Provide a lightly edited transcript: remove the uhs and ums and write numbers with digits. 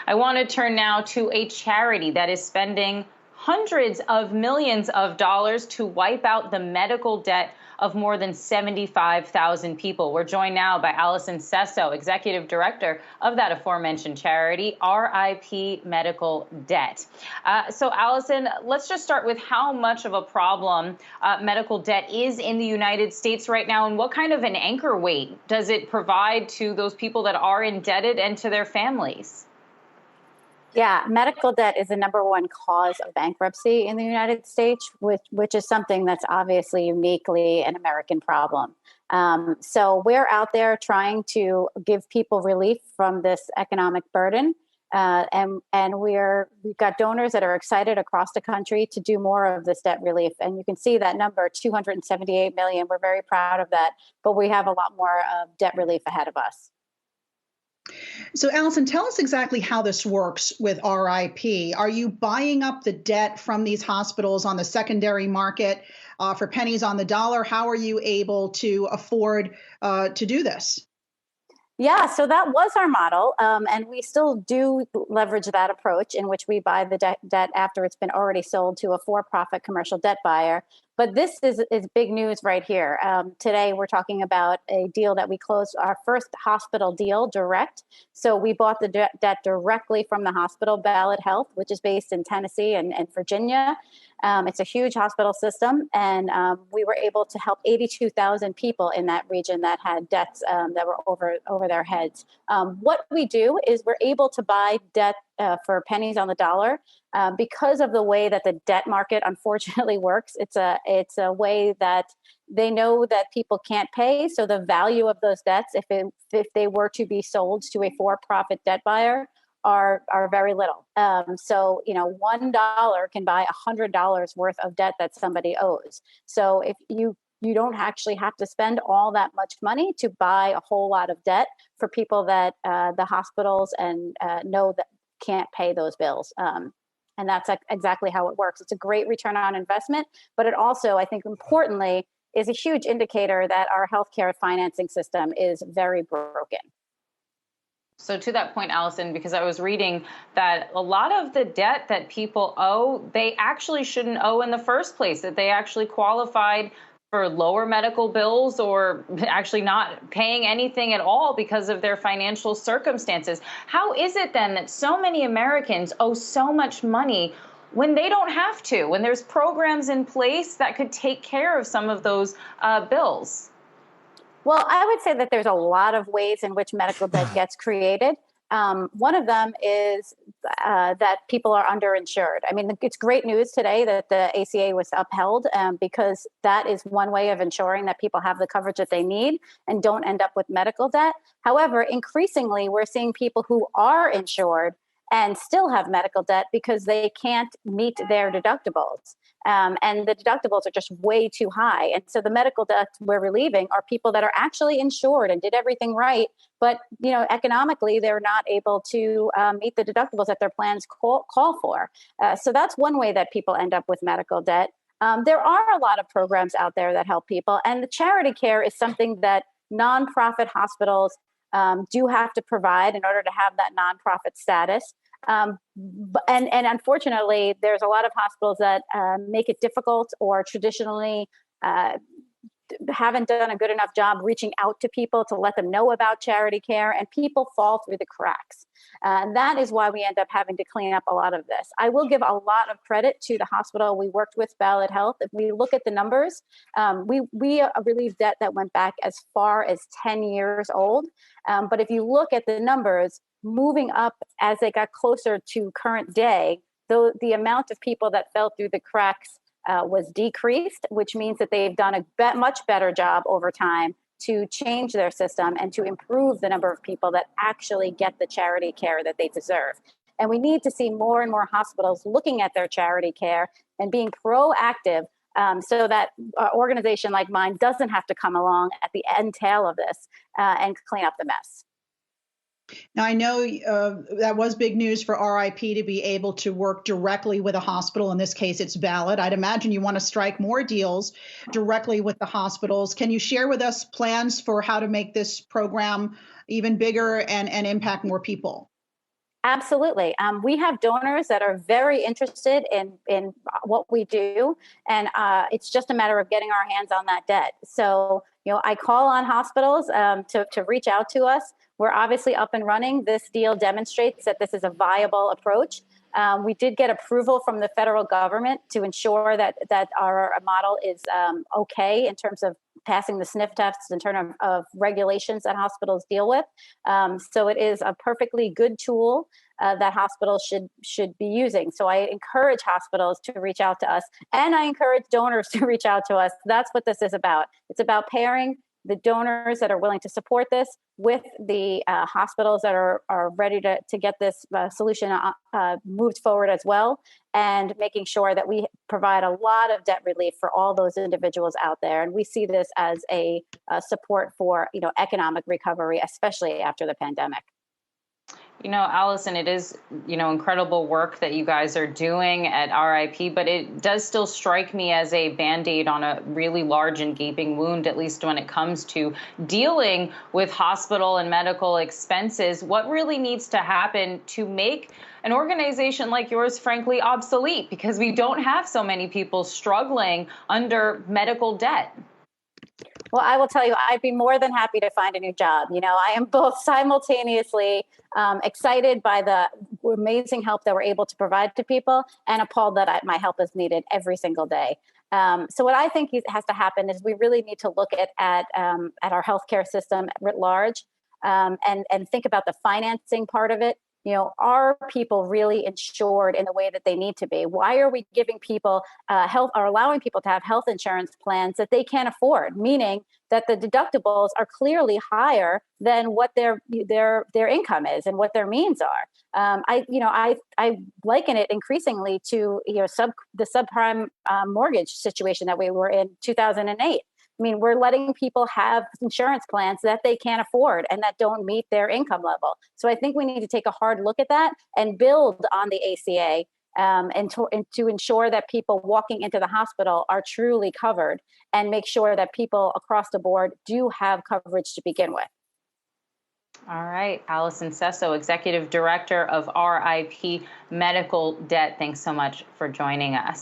I want to turn now to a charity that is spending hundreds of millions of dollars to wipe out the medical debt of more than 75,000 people. We're joined now by Allison Sesso, executive director of that aforementioned charity, RIP Medical Debt. So, Allison, let's just start with how much of a problem medical debt is in the United States right now, and what kind of an anchor weight does it provide to those people that are indebted and to their families? Yeah, medical debt is the number one cause of bankruptcy in the United States, which is something that's obviously uniquely an American problem. So we're out there trying to give people relief from this economic burden. And we've got donors that are excited across the country to do more of this debt relief. And you can see that number, 278 million. We're very proud of that, but we have a lot more debt relief ahead of us. So, Allison, tell us exactly how this works with RIP. Are you buying up the debt from these hospitals on the secondary market for pennies on the dollar? How are you able to afford to do this? Yeah, so that was our model, and we still do leverage that approach in which we buy the debt after it's been already sold to a for-profit commercial debt buyer. But this is big news right here. Today, we're talking about a deal that we closed, our first hospital deal direct. So we bought the debt directly from the hospital, Ballad Health, which is based in Tennessee and Virginia. It's a huge hospital system, and we were able to help 82,000 people in that region that had debts that were over their heads. What we do is we're able to buy debt for pennies on the dollar because of the way that the debt market unfortunately works. It's a way that they know that people can't pay, so the value of those debts, if they were to be sold to a for-profit debt buyer, are very little. So, $1 can buy $100 worth of debt that somebody owes. So if you don't actually have to spend all that much money to buy a whole lot of debt for people that the hospitals and know that can't pay those bills. And that's exactly how it works. It's a great return on investment, but it also, I think importantly, is a huge indicator that our healthcare financing system is very broken. So to that point, Allison, because I was reading that a lot of the debt that people owe, they actually shouldn't owe in the first place, that they actually qualified for lower medical bills or actually not paying anything at all because of their financial circumstances. How is it then that so many Americans owe so much money when they don't have to, when there's programs in place that could take care of some of those bills? Well, I would say that there's a lot of ways in which medical debt gets created. One of them is that people are underinsured. I mean, it's great news today that the ACA was upheld because that is one way of ensuring that people have the coverage that they need and don't end up with medical debt. However, increasingly, we're seeing people who are insured and still have medical debt because they can't meet their deductibles. And the deductibles are just way too high. And so the medical debt we're relieving are people that are actually insured and did everything right. But, economically, they're not able to meet the deductibles that their plans call for. So that's one way that people end up with medical debt. There are a lot of programs out there that help people. And the charity care is something that nonprofit hospitals do have to provide in order to have that nonprofit status. And unfortunately, there's a lot of hospitals that make it difficult or traditionally haven't done a good enough job reaching out to people to let them know about charity care, and people fall through the cracks. And that is why we end up having to clean up a lot of this. I will give a lot of credit to the hospital we worked with, Ballad Health. If we look at the numbers, we relieved debt that went back as far as 10 years old. But if you look at the numbers, moving up as they got closer to current day, though the amount of people that fell through the cracks was decreased, which means that they've done a much better job over time to change their system and to improve the number of people that actually get the charity care that they deserve. And we need to see more and more hospitals looking at their charity care and being proactive so that an organization like mine doesn't have to come along at the end tail of this and clean up the mess. Now, I know that was big news for RIP to be able to work directly with a hospital. In this case, it's Ballad. I'd imagine you want to strike more deals directly with the hospitals. Can you share with us plans for how to make this program even bigger and impact more people? Absolutely. We have donors that are very interested in what we do, and it's just a matter of getting our hands on that debt. So, I call on hospitals to reach out to us. We're obviously up and running. This deal demonstrates that this is a viable approach. We did get approval from the federal government to ensure that our model is okay in terms of passing the sniff tests in terms of regulations that hospitals deal with. So it is a perfectly good tool that hospitals should be using. So I encourage hospitals to reach out to us, and I encourage donors to reach out to us. That's what this is about. It's about pairing the donors that are willing to support this with the hospitals that are ready to get this solution moved forward as well, and making sure that we provide a lot of debt relief for all those individuals out there. And we see this as a support for economic recovery, especially after the pandemic. Allison, it is, incredible work that you guys are doing at RIP, but it does still strike me as a Band-Aid on a really large and gaping wound, at least when it comes to dealing with hospital and medical expenses. What really needs to happen to make an organization like yours, frankly, obsolete? Because we don't have so many people struggling under medical debt. Well, I will tell you, I'd be more than happy to find a new job. I am both simultaneously excited by the amazing help that we're able to provide to people, and appalled that my help is needed every single day. So what I think has to happen is we really need to look at our healthcare system writ large, and think about the financing part of it. Are people really insured in the way that they need to be? Why are we giving people health, or allowing people to have health insurance plans that they can't afford? Meaning that the deductibles are clearly higher than what their income is and what their means are. I liken it increasingly to the subprime mortgage situation that we were in 2008. I mean, we're letting people have insurance plans that they can't afford and that don't meet their income level. So I think we need to take a hard look at that and build on the ACA, and to ensure that people walking into the hospital are truly covered, and make sure that people across the board do have coverage to begin with. All right. Allison Sesso, Executive Director of RIP Medical Debt. Thanks so much for joining us.